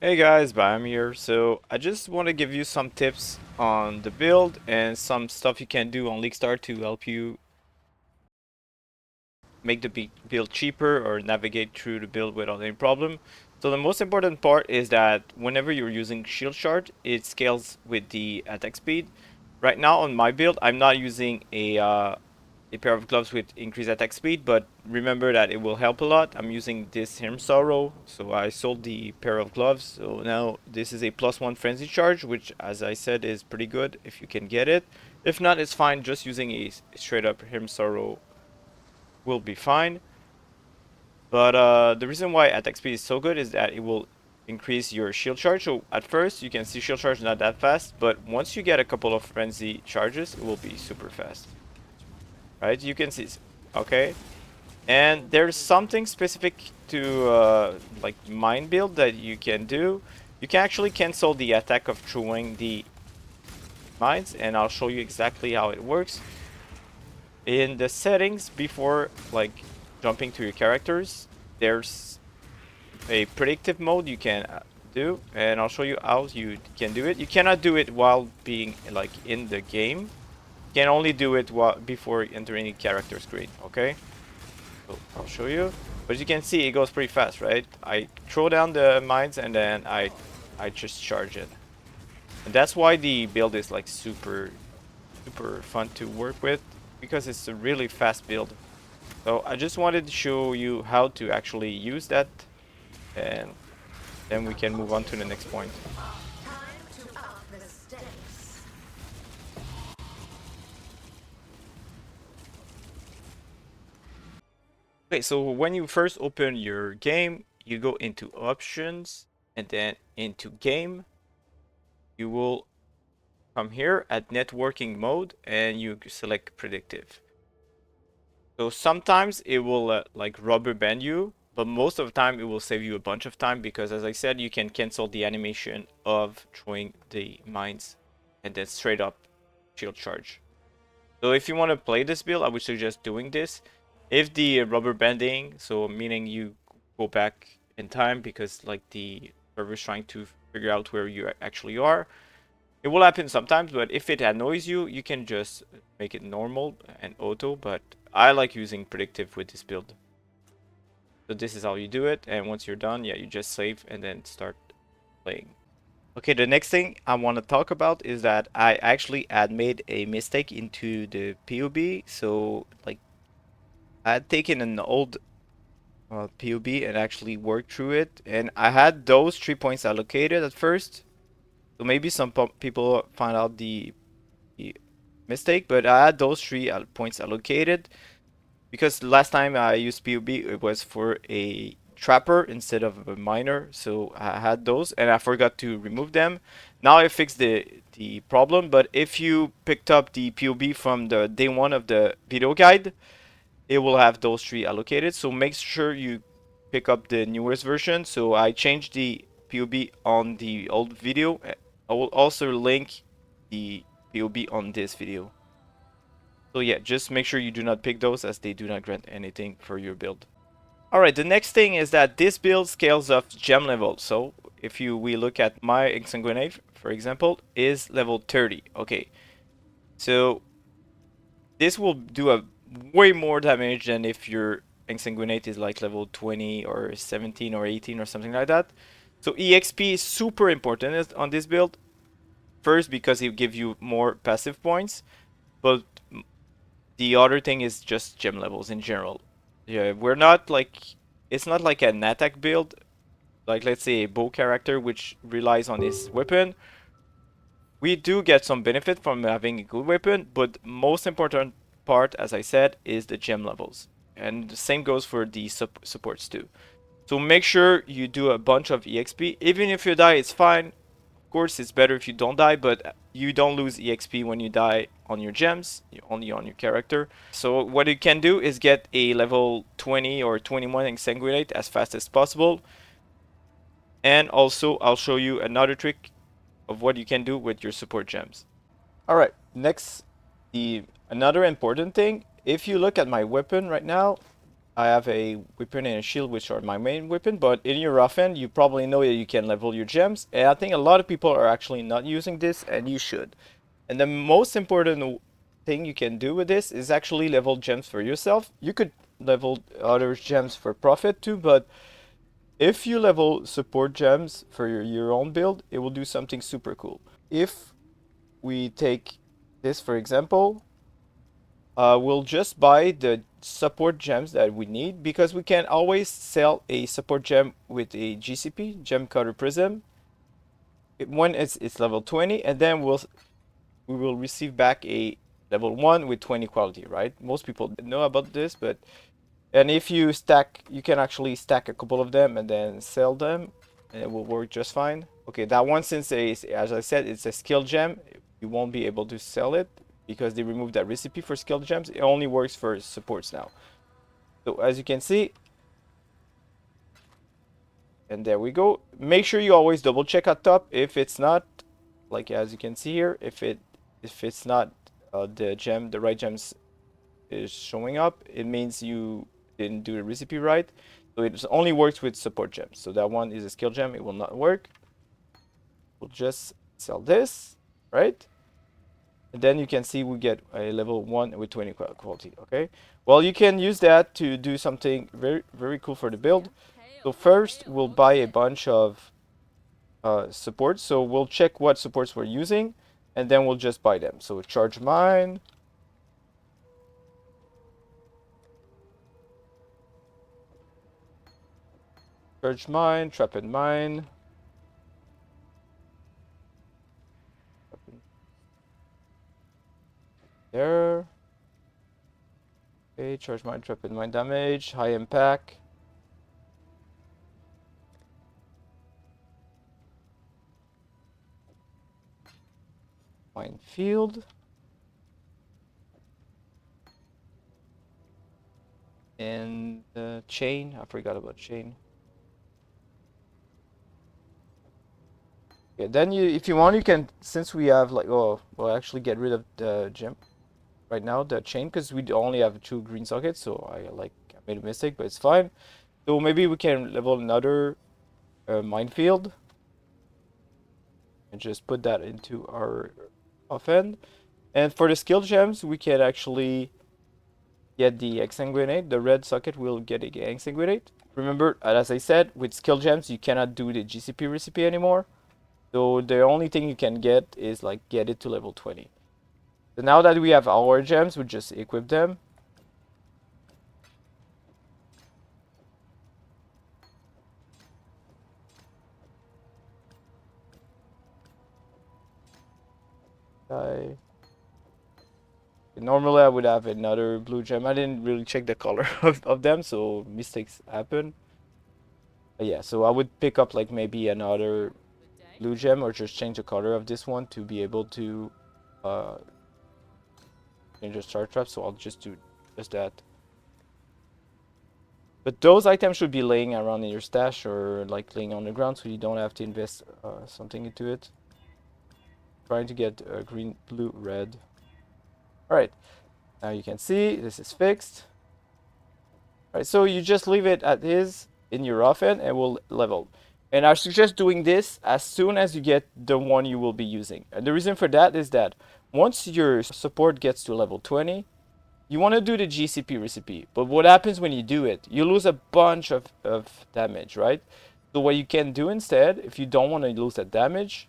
Hey guys, Bam here. So I just want to give you some tips on the build and some stuff you can do on Leaguestar to help you make the build cheaper or navigate through the build without any problem. So the most important part is that whenever you're using shield shard, it scales with the attack speed. Right now on my build, I'm not using a pair of gloves with increased attack speed, but remember that it will help a lot. I'm using this Hirm Sorrow, so I sold the pair of gloves. So now this is a +1 frenzy charge, which as I said is pretty good if you can get it. If not, it's fine. Just using a straight up Hirm Sorrow will be fine. But the reason why attack speed is so good is that it will increase your shield charge. So at first you can see shield charge not that fast, but once you get a couple of frenzy charges, it will be super fast. Right? You can see, okay. And there's something specific to like mine build that you can do. You can actually cancel the attack of throwing the mines, and I'll show you exactly how it works. In the settings before like jumping to your characters, there's a predictive mode you can do, and I'll show you how you can do it. You cannot do it while being like in the game. You can only do it while before entering the character screen, okay? So I'll show you. But as you can see, it goes pretty fast, right? I throw down the mines and then I just charge it. And that's why the build is like super fun to work with, because it's a really fast build. So I just wanted to show you how to actually use that, and then we can move on to the next point. Okay, so when you first open your game, you go into options and then into game. You will come here at networking mode and you select predictive. So sometimes it will like rubber band you, but most of the time it will save you a bunch of time because, as I said, you can cancel the animation of throwing the mines and then straight up shield charge. So if you want to play this build, I would suggest doing this. If the rubber banding, so meaning you go back in time because like the server is trying to figure out where you actually are, it will happen sometimes, but if it annoys you, you can just make it normal and auto, but I like using predictive with this build. So this is how you do it, and once you're done, yeah, you just save and then start playing. Okay, the next thing I want to talk about is that I actually had made a mistake into the POB. So like I had taken an old POB and actually worked through it, and I had those 3 points allocated at first. So maybe some people find out the mistake, but I had those 3 points allocated because last time I used POB, it was for a trapper instead of a miner, so I had those and I forgot to remove them. Now I fixed the problem, but if you picked up the POB from the day one of the video guide, it will have those 3 allocated, so make sure you pick up the newest version. So I changed the POB on the old video. I will also link the POB on this video. So yeah, just make sure you do not pick those as they do not grant anything for your build. Alright, the next thing is that this build scales up gem level. So if we look at my Exsanguinate, for example, is level 30. Okay, so this will do a way more damage than if your Exsanguinate is like level 20 or 17 or 18 or something like that. So EXP is super important on this build. First, because it gives you more passive points, but the other thing is just gem levels in general. Yeah, we're not like, it's not like an attack build, like let's say a bow character which relies on his weapon. We do get some benefit from having a good weapon, but most important part, as I said, is the gem levels. And the same goes for the supports too. So make sure you do a bunch of EXP. Even if you die, it's fine. Of course, it's better if you don't die, but you don't lose EXP when you die on your gems, only on your character. So what you can do is get a level 20 or 21 Exsanguinate as fast as possible. And also, I'll show you another trick of what you can do with your support gems. Alright, next, the another important thing, if you look at my weapon right now, I have a weapon and a shield, which are my main weapon, but in your offhand, you probably know that you can level your gems, and I think a lot of people are actually not using this, and you should. And the most important thing you can do with this is actually level gems for yourself. You could level other gems for profit too, but if you level support gems for your own build, it will do something super cool. If we take this for example, we'll just buy the support gems that we need because we can always sell a support gem with a GCP, Gem Cutter Prism, when it's level 20, and then we will receive back a level 1 with 20 quality, right? Most people know about this, but and if you stack, you can actually stack a couple of them and then sell them, and it will work just fine. Okay, that one, since as I said, it's a skill gem, you won't be able to sell it because they removed that recipe for skill gems. It only works for supports now. So as you can see, and there we go. Make sure you always double check at top if it's not, like as you can see here, if it's not the right gems is showing up, it means you didn't do the recipe right. So it only works with support gems. So that one is a skill gem, it will not work. We'll just sell this, right? And then you can see we get a level 1 with 20 quality, okay? Well, you can use that to do something very cool for the build. So first, we'll buy a bunch of supports. So we'll check what supports we're using, and then we'll just buy them. So charge mine. Charge mine, trap in mine. There. Okay, charge mine, trap in mine damage, high impact. Minefield. And chain, I forgot about chain. Okay, then if you want, you can, since we have like, oh, we'll actually get rid of the gem right now, the chain, because we only have 2 green sockets, so I made a mistake, but it's fine. So maybe we can level another minefield and just put that into our offhand. And for the skill gems, we can actually get the Exsanguinate. The red socket will get a Exsanguinate. Remember, as I said, with skill gems, you cannot do the GCP recipe anymore. So the only thing you can get is like get it to level 20. So now that we have our gems, we just equip them. Normally I would have another blue gem. I didn't really check the color of them, so mistakes happen. But yeah, so I would pick up like maybe another blue gem or just change the color of this one to be able to change the star trap. So I'll just do just that. But those items should be laying around in your stash or like laying on the ground, so you don't have to invest something into it. Trying to get green, blue, red. All right, now you can see this is fixed. All right, so you just leave it at is in your offhand and we'll level. And I suggest doing this as soon as you get the one you will be using. And the reason for that is that once your support gets to level 20, you want to do the GCP recipe. But what happens when you do it? You lose a bunch of damage, right? So what you can do instead, if you don't want to lose that damage,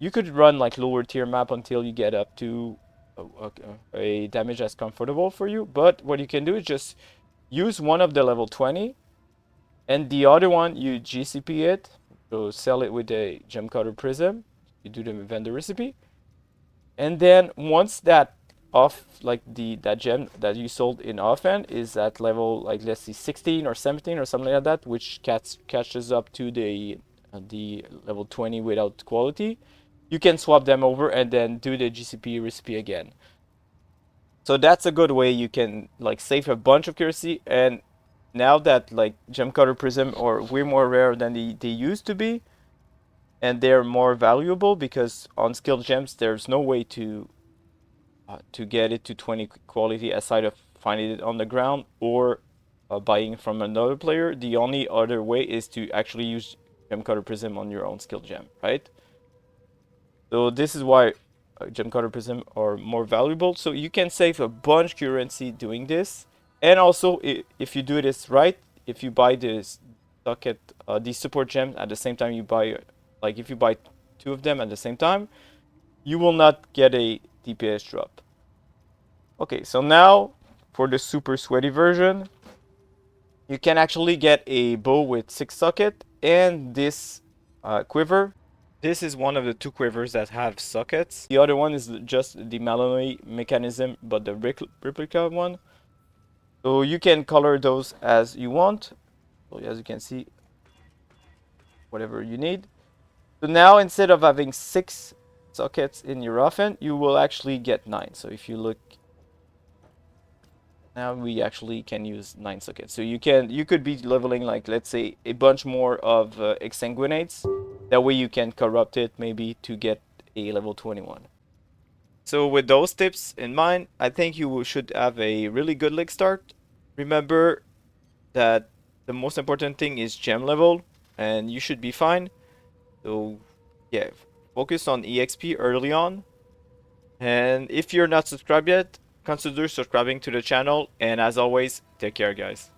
you could run like lower tier map until you get up to a damage that's comfortable for you. But what you can do is just use one of the level 20 and the other one you GCP it. So sell it with a Gem Cutter Prism. You do the vendor recipe. And then once that that gem that you sold in offhand is at level like let's see 16 or 17 or something like that, which catches up to the level 20 without quality, you can swap them over and then do the GCP recipe again. So that's a good way you can like save a bunch of currency. And now that like Gem Cutter Prism are way more rare than they used to be, and they're more valuable because on skilled gems there's no way to get it to 20 quality aside of finding it on the ground or buying from another player. The only other way is to actually use Gem Cutter Prism on your own skill gem, right? So this is why Gem Cutter Prism are more valuable. So you can save a bunch currency doing this. And also, if you do this right, if you buy this socket, these support gems at the same time you buy, like if you buy 2 of them at the same time, you will not get a DPS drop. Okay, so now for the super sweaty version, you can actually get a bow with 6 socket and this quiver. This is one of the 2 quivers that have sockets. The other one is just the Malloy mechanism, but the replica one. So you can color those as you want. So as you can see, whatever you need. So now instead of having 6 sockets in your offhand, you will actually get 9. So if you look, now we actually can use 9 sockets. So you could be leveling, like, let's say a bunch more of Exsanguinates. That way you can corrupt it maybe to get a level 21. So with those tips in mind, I think you should have a really good leg start. Remember that the most important thing is gem level, and you should be fine. So yeah, focus on EXP early on. And if you're not subscribed yet, consider subscribing to the channel. And as always, take care, guys.